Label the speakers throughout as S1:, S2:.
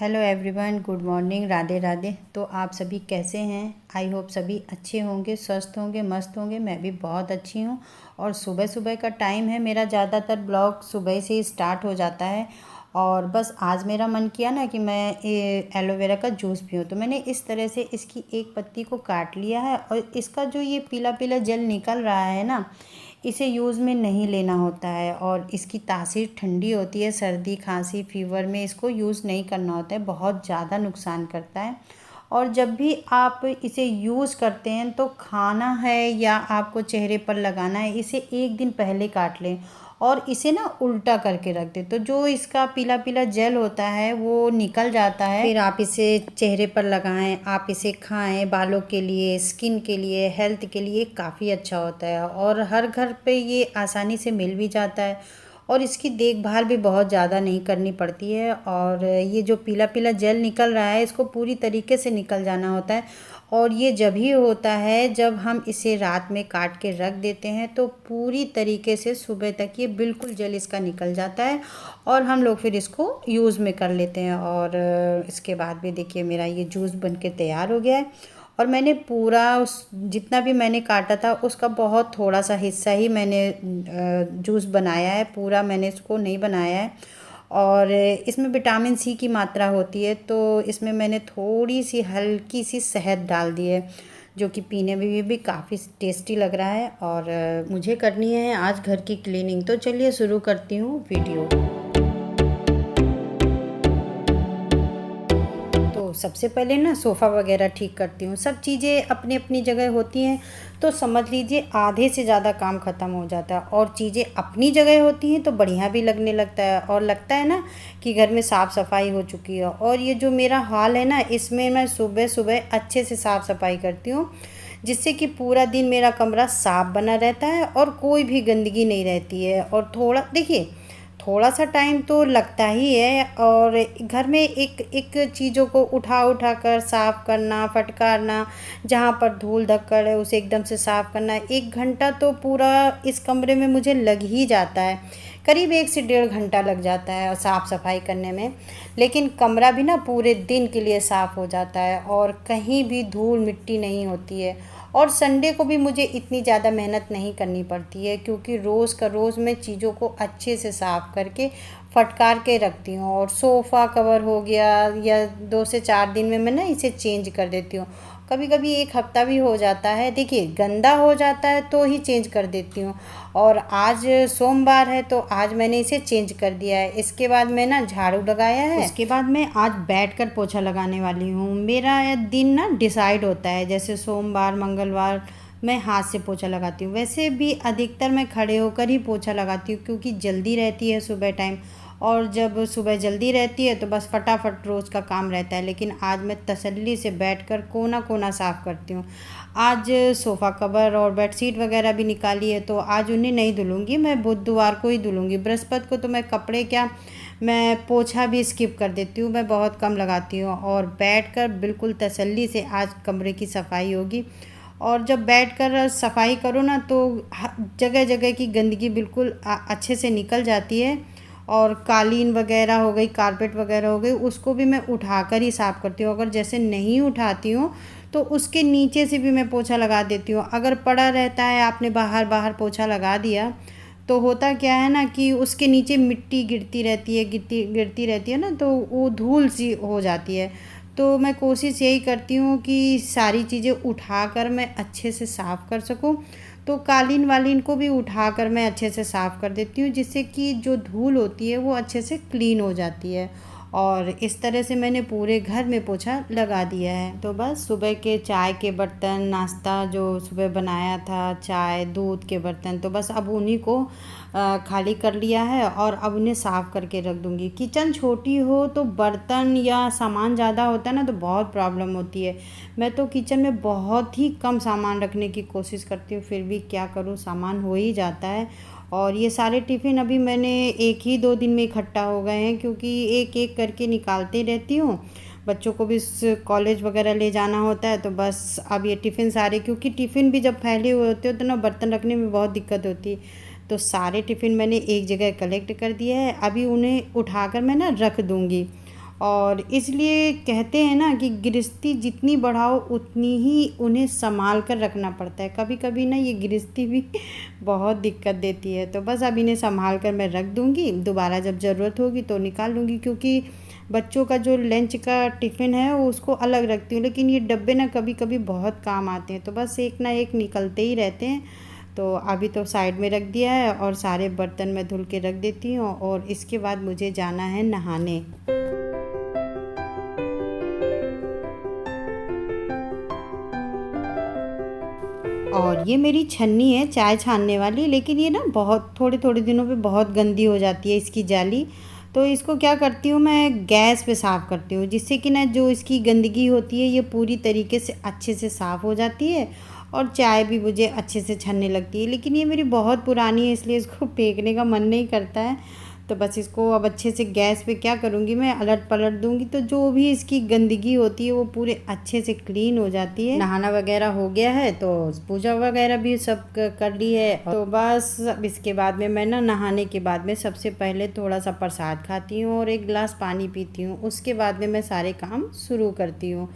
S1: Hello everyone, good morning, Radhe Radhe. तो आप सभी कैसे हैं? आई होप सभी अच्छे होंगे, स्वस्थ होंगे, मस्त होंगे। मैं भी बहुत अच्छी हूँ। और सुबह सुबह का टाइम है, मेरा ज़्यादातर ब्लॉग सुबह से ही स्टार्ट हो जाता है। और बस आज मेरा मन किया ना कि मैं एलोवेरा का जूस पीऊँ, तो मैंने इस तरह से इसकी एक पत्ती को काट लिया है। और इसका जो ये पीला पीला जेल निकल रहा है ना, इसे यूज़ में नहीं लेना होता है। और इसकी तासीर ठंडी होती है, सर्दी खांसी फीवर में इसको यूज़ नहीं करना होता है, बहुत ज़्यादा नुकसान करता है। और जब भी आप इसे यूज़ करते हैं तो खाना है या आपको चेहरे पर लगाना है, इसे एक दिन पहले काट लें और इसे ना उल्टा करके रख दें, तो जो इसका पीला पीला जेल होता है वो निकल जाता है। फिर आप इसे चेहरे पर लगाएं, आप इसे खाएं, बालों के लिए, स्किन के लिए, हेल्थ के लिए काफ़ी अच्छा होता है। और हर घर पे ये आसानी से मिल भी जाता है और इसकी देखभाल भी बहुत ज़्यादा नहीं करनी पड़ती है। और ये जो पीला पीला जेल निकल रहा है, इसको पूरी तरीके से निकल जाना होता है। और ये जब ही होता है जब हम इसे रात में काट के रख देते हैं, तो पूरी तरीके से सुबह तक ये बिल्कुल जेल इसका निकल जाता है और हम लोग फिर इसको यूज़ में कर लेते हैं। और इसके बाद भी देखिए मेरा ये जूस बन के तैयार हो गया है। और मैंने पूरा उस जितना भी मैंने काटा था उसका बहुत थोड़ा सा हिस्सा ही मैंने जूस बनाया है, पूरा मैंने इसको नहीं बनाया है। और इसमें विटामिन सी की मात्रा होती है, तो इसमें मैंने थोड़ी सी हल्की सी शहद डाल दी है, जो कि पीने में भी काफ़ी टेस्टी लग रहा है। और मुझे करनी है आज घर की क्लीनिंग, तो चलिए शुरू करती हूँ वीडियो। तो सबसे पहले ना सोफ़ा वगैरह ठीक करती हूँ। सब चीज़ें अपनी अपनी जगह होती हैं तो समझ लीजिए आधे से ज़्यादा काम ख़त्म हो जाता है। और चीज़ें अपनी जगह होती हैं तो बढ़िया भी लगने लगता है और लगता है ना कि घर में साफ़ सफाई हो चुकी है। और ये जो मेरा हाल है ना, इसमें मैं सुबह सुबह अच्छे से साफ़ सफाई करती हूँ, जिससे कि पूरा दिन मेरा कमरा साफ़ बना रहता है और कोई भी गंदगी नहीं रहती है। और थोड़ा देखिए, थोड़ा सा टाइम तो लगता ही है। और घर में एक एक चीज़ों को उठा उठा कर साफ़ करना, फटकारना, जहाँ पर धूल धक्कड़ है उसे एकदम से साफ़ करना, 1 घंटा तो पूरा इस कमरे में मुझे लग ही जाता है। करीब 1 से 1.5 घंटा लग जाता है साफ़ सफाई करने में। लेकिन कमरा भी ना पूरे दिन के लिए साफ़ हो जाता है और कहीं भी धूल मिट्टी नहीं होती है। और संडे को भी मुझे इतनी ज़्यादा मेहनत नहीं करनी पड़ती है, क्योंकि रोज़ का रोज़ मैं चीज़ों को अच्छे से साफ़ करके फटकार के रखती हूँ। और सोफ़ा कवर हो गया या 2 से 4 दिन में मैं ना इसे चेंज कर देती हूँ। कभी कभी 1 हफ्ता भी हो जाता है। देखिए, गंदा हो जाता है तो ही चेंज कर देती हूँ। और आज सोमवार है तो आज मैंने इसे चेंज कर दिया है। इसके बाद मैं ना झाड़ू लगाया है, उसके बाद मैं आज बैठकर पोछा लगाने वाली हूँ। मेरा दिन ना डिसाइड होता है, जैसे सोमवार मंगलवार मैं हाथ से पोछा लगाती हूँ, वैसे भी अधिकतर मैं खड़े होकर ही पोछा लगाती हूँ, क्योंकि जल्दी रहती है सुबह टाइम। और जब सुबह जल्दी रहती है तो बस फटाफट रोज़ का काम रहता है। लेकिन आज मैं तसल्ली से बैठकर कोना कोना साफ़ करती हूँ। आज सोफ़ा कवर और बेडशीट वगैरह भी निकाली है, तो आज उन्हें नहीं धुलूँगी, मैं बुधवार को ही धुलूँगी। बृहस्पति को तो मैं कपड़े क्या, मैं पोछा भी स्किप कर देती हूँ, मैं बहुत कम लगाती हूँ। और बैठकर बिल्कुल तसल्ली से आज कमरे की सफाई होगी। और जब बैठकर सफाई करो ना, तो जगह जगह की गंदगी बिल्कुल अच्छे से निकल जाती है। और कालीन वगैरह हो गई, कारपेट वगैरह हो गई, उसको भी मैं उठाकर ही साफ़ करती हूँ। अगर जैसे नहीं उठाती हूँ तो उसके नीचे से भी मैं पोछा लगा देती हूँ। अगर पड़ा रहता है, आपने बाहर बाहर पोछा लगा दिया, तो होता क्या है ना कि उसके नीचे मिट्टी गिरती रहती है, गिरती रहती है ना, तो वो धूल सी हो जाती है। तो मैं कोशिश यही करती हूँ कि सारी चीज़ें उठाकर मैं अच्छे से साफ़ कर सकूँ। तो कालीन वालीन को भी उठाकर मैं अच्छे से साफ़ कर देती हूँ, जिससे कि जो धूल होती है वो अच्छे से क्लीन हो जाती है। और इस तरह से मैंने पूरे घर में पोछा लगा दिया है। तो बस सुबह के चाय के बर्तन, नाश्ता जो सुबह बनाया था, चाय दूध के बर्तन, तो बस अब उन्हीं को खाली कर लिया है और अब उन्हें साफ़ करके रख दूँगी। किचन छोटी हो तो बर्तन या सामान ज़्यादा होता है ना, तो बहुत प्रॉब्लम होती है। मैं तो किचन में बहुत ही कम सामान रखने की कोशिश करती हूँ, फिर भी क्या करूँ, सामान हो ही जाता है। और ये सारे टिफ़िन अभी मैंने 1 ही 2 दिन में इकट्ठा हो गए हैं, क्योंकि एक एक करके निकालते रहती हूँ। बच्चों को भी कॉलेज वगैरह ले जाना होता है, तो बस अब ये टिफ़िन सारे, क्योंकि टिफ़िन भी जब फैले हुए होते हो तो ना बर्तन रखने में बहुत दिक्कत होती है। तो सारे टिफ़िन मैंने एक जगह कलेक्ट कर दिया है, अभी उन्हें उठाकर मैं ना रख दूँगी। और इसलिए कहते हैं ना कि गृहस्थी जितनी बढ़ाओ उतनी ही उन्हें संभाल कर रखना पड़ता है। कभी कभी ना ये गृहस्थी भी बहुत दिक्कत देती है। तो बस अब इन्हें संभाल कर मैं रख दूँगी, दोबारा जब ज़रूरत होगी तो निकाल लूँगी, क्योंकि बच्चों का जो लंच का टिफ़िन है वो उसको अलग रखती हूँ, लेकिन ये डब्बे ना कभी कभी बहुत काम आते हैं, तो बस एक ना एक निकलते ही रहते हैं। तो अभी तो साइड में रख दिया है और सारे बर्तन मैं धुल के रख देती हूँ, और इसके बाद मुझे जाना है नहाने। और ये मेरी छन्नी है चाय छानने वाली, लेकिन ये ना बहुत थोड़े थोड़े दिनों पे बहुत गंदी हो जाती है इसकी जाली। तो इसको क्या करती हूँ, मैं गैस पे साफ़ करती हूँ, जिससे कि ना जो इसकी गंदगी होती है ये पूरी तरीके से अच्छे से साफ़ हो जाती है, और चाय भी मुझे अच्छे से छनने लगती है। लेकिन ये मेरी बहुत पुरानी है, इसलिए इसको फेंकने का मन नहीं करता है। तो बस इसको अब अच्छे से गैस पे क्या करूँगी, मैं अलट पलट दूँगी, तो जो भी इसकी गंदगी होती है वो पूरे अच्छे से क्लीन हो जाती है। नहाना वगैरह हो गया है, तो पूजा वगैरह भी सब कर ली है। तो बस अब इसके बाद में मैं ना नहाने के बाद में सबसे पहले थोड़ा सा प्रसाद खाती हूँ और एक गिलास पानी पीती हूँ। उसके बाद में मैं सारे काम शुरू करती हूँ।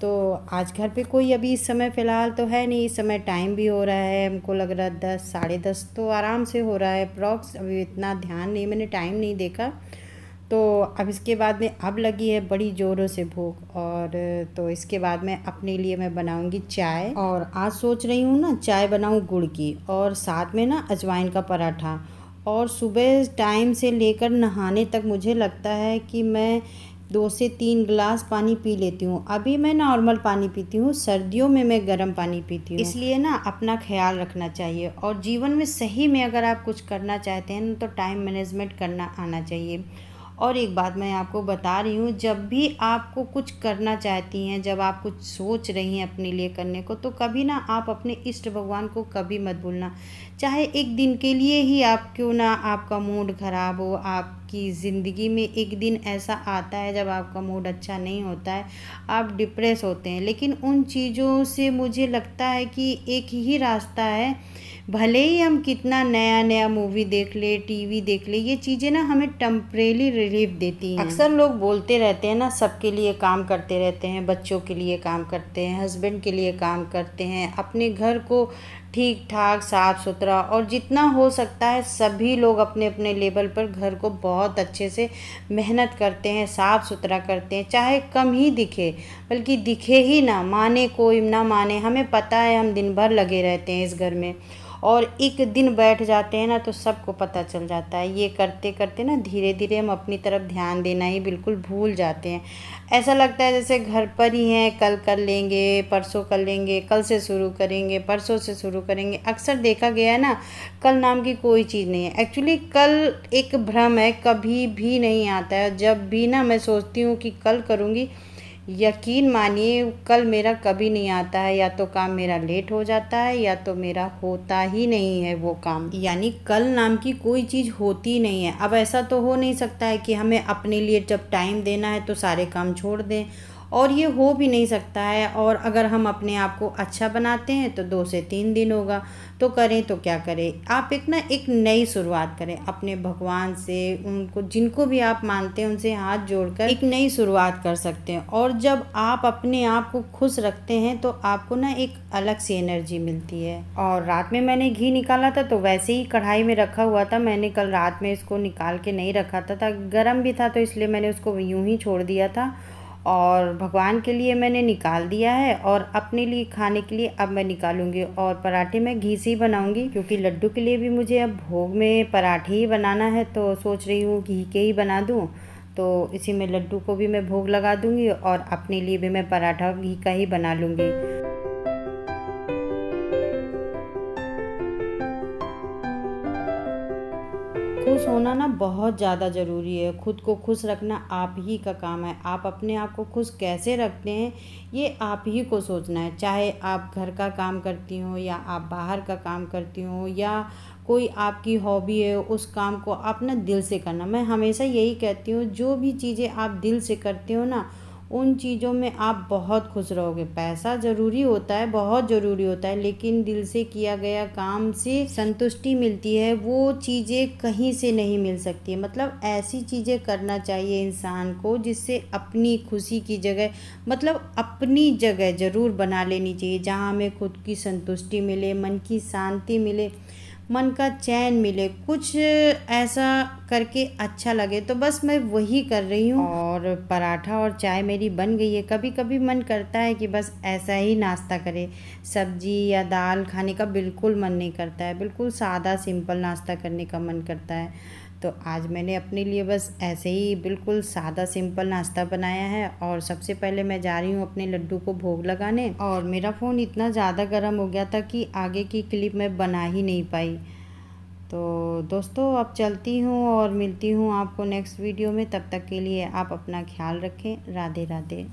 S1: तो आज घर पे कोई अभी इस समय फ़िलहाल तो है नहीं। इस समय टाइम भी हो रहा है, हमको लग रहा है 10 साढ़े 10 तो आराम से हो रहा है अप्रॉक्स। अभी इतना ध्यान नहीं, मैंने टाइम नहीं देखा। तो अब इसके बाद में अब लगी है बड़ी ज़ोरों से भूख, और तो इसके बाद में अपने लिए मैं बनाऊंगी चाय। और आज सोच रही हूँ ना चाय बनाऊँ गुड़ की, और साथ में ना अजवाइन का पराठा। और सुबह टाइम से लेकर नहाने तक मुझे लगता है कि मैं 2 से 3 गिलास पानी पी लेती हूँ। अभी मैं नॉर्मल पानी पीती हूँ, सर्दियों में मैं गर्म पानी पीती हूँ। इसलिए ना अपना ख्याल रखना चाहिए, और जीवन में सही में अगर आप कुछ करना चाहते हैं तो टाइम मैनेजमेंट करना आना चाहिए। और एक बात मैं आपको बता रही हूँ, जब भी आपको कुछ करना चाहती हैं, जब आप कुछ सोच रही हैं अपने लिए करने को, तो कभी ना आप अपने इष्ट भगवान को कभी मत भूलना। चाहे एक दिन के लिए ही आप क्यों ना, आपका मूड ख़राब हो, आपकी ज़िंदगी में एक दिन ऐसा आता है जब आपका मूड अच्छा नहीं होता है, आप डिप्रेस होते हैं, लेकिन उन चीज़ों से मुझे लगता है कि एक ही रास्ता है। भले ही हम कितना नया नया मूवी देख ले, टीवी देख ले, ये चीज़ें ना हमें टेम्परेरी रिलीफ देती हैं। अक्सर लोग बोलते रहते हैं ना, सबके लिए काम करते रहते हैं, बच्चों के लिए काम करते हैं, हस्बैंड के लिए काम करते हैं, अपने घर को ठीक ठाक साफ़ सुथरा, और जितना हो सकता है सभी लोग अपने अपने लेवल पर घर को बहुत अच्छे से मेहनत करते हैं, साफ़ सुथरा करते हैं, चाहे कम ही दिखे, बल्कि दिखे ही ना, माने कोई ना माने, हमें पता है हम दिन भर लगे रहते हैं इस घर में, और एक दिन बैठ जाते हैं ना तो सबको पता चल जाता है। ये करते करते ना धीरे धीरे हम अपनी तरफ ध्यान देना ही बिल्कुल भूल जाते हैं। ऐसा लगता है जैसे घर पर ही हैं, कल कर लेंगे, परसों कर लेंगे, कल से शुरू करेंगे, परसों से शुरू करेंगे। अक्सर देखा गया है ना, कल नाम की कोई चीज़ नहीं है। एक्चुअली कल एक भ्रम है, कभी भी नहीं आता है। जब भी ना मैं सोचती हूँ कि कल करूँगी, यकीन मानिए कल मेरा कभी नहीं आता है। या तो काम मेरा लेट हो जाता है, या तो मेरा होता ही नहीं है वो काम। यानी कल नाम की कोई चीज़ होती नहीं है। अब ऐसा तो हो नहीं सकता है कि हमें अपने लिए जब टाइम देना है तो सारे काम छोड़ दें, और ये हो भी नहीं सकता है। और अगर हम अपने आप को अच्छा बनाते हैं तो 2 से 3 दिन होगा, तो करें तो क्या करें। आप एक नई शुरुआत करें अपने भगवान से, उनको जिनको भी आप मानते हैं उनसे हाथ जोड़कर एक नई शुरुआत कर सकते हैं। और जब आप अपने आप को खुश रखते हैं तो आपको ना एक अलग सी एनर्जी मिलती है। और रात में मैंने घी निकाला था, तो वैसे ही कढ़ाई में रखा हुआ था, मैंने कल रात में इसको निकाल के नहीं रखा था गर्म भी था, तो इसलिए मैंने उसको यूं ही छोड़ दिया था। और भगवान के लिए मैंने निकाल दिया है, और अपने लिए खाने के लिए अब मैं निकालूंगी। और पराठे मैं घी से ही बनाऊंगी, क्योंकि लड्डू के लिए भी मुझे अब भोग में पराठे ही बनाना है, तो सोच रही हूँ घी के ही बना दूँ। तो इसी में लड्डू को भी मैं भोग लगा दूंगी, और अपने लिए भी मैं पराठा घी का ही बना लूँगी। खुश होना ना बहुत ज़्यादा ज़रूरी है। खुद को खुश रखना आप ही का काम है। आप अपने आप को खुश कैसे रखते हैं ये आप ही को सोचना है। चाहे आप घर का काम करती हो, या आप बाहर का काम करती हो, या कोई आपकी हॉबी है, उस काम को आप ना दिल से करना। मैं हमेशा यही कहती हूँ, जो भी चीज़ें आप दिल से करते हो ना, उन चीज़ों में आप बहुत खुश रहोगे। पैसा ज़रूरी होता है, बहुत ज़रूरी होता है, लेकिन दिल से किया गया काम से संतुष्टि मिलती है, वो चीज़ें कहीं से नहीं मिल सकती है। मतलब ऐसी चीज़ें करना चाहिए इंसान को जिससे अपनी खुशी की जगह, मतलब अपनी जगह ज़रूर बना लेनी चाहिए, जहाँ हमें खुद की संतुष्टि मिले, मन की शांति मिले, मन का चैन मिले, कुछ ऐसा करके अच्छा लगे। तो बस मैं वही कर रही हूँ। और पराठा और चाय मेरी बन गई है। कभी कभी मन करता है कि बस ऐसा ही नाश्ता करें, सब्जी या दाल खाने का बिल्कुल मन नहीं करता है, बिल्कुल सादा सिंपल नाश्ता करने का मन करता है। तो आज मैंने अपने लिए बस ऐसे ही बिल्कुल सादा सिंपल नाश्ता बनाया है। और सबसे पहले मैं जा रही हूँ अपने लड्डू को भोग लगाने। और मेरा फ़ोन इतना ज़्यादा गर्म हो गया था कि आगे की क्लिप मैं बना ही नहीं पाई। तो दोस्तों अब चलती हूँ और मिलती हूँ आपको नेक्स्ट वीडियो में। तब तक के लिए आप अपना ख्याल रखें। राधे राधे।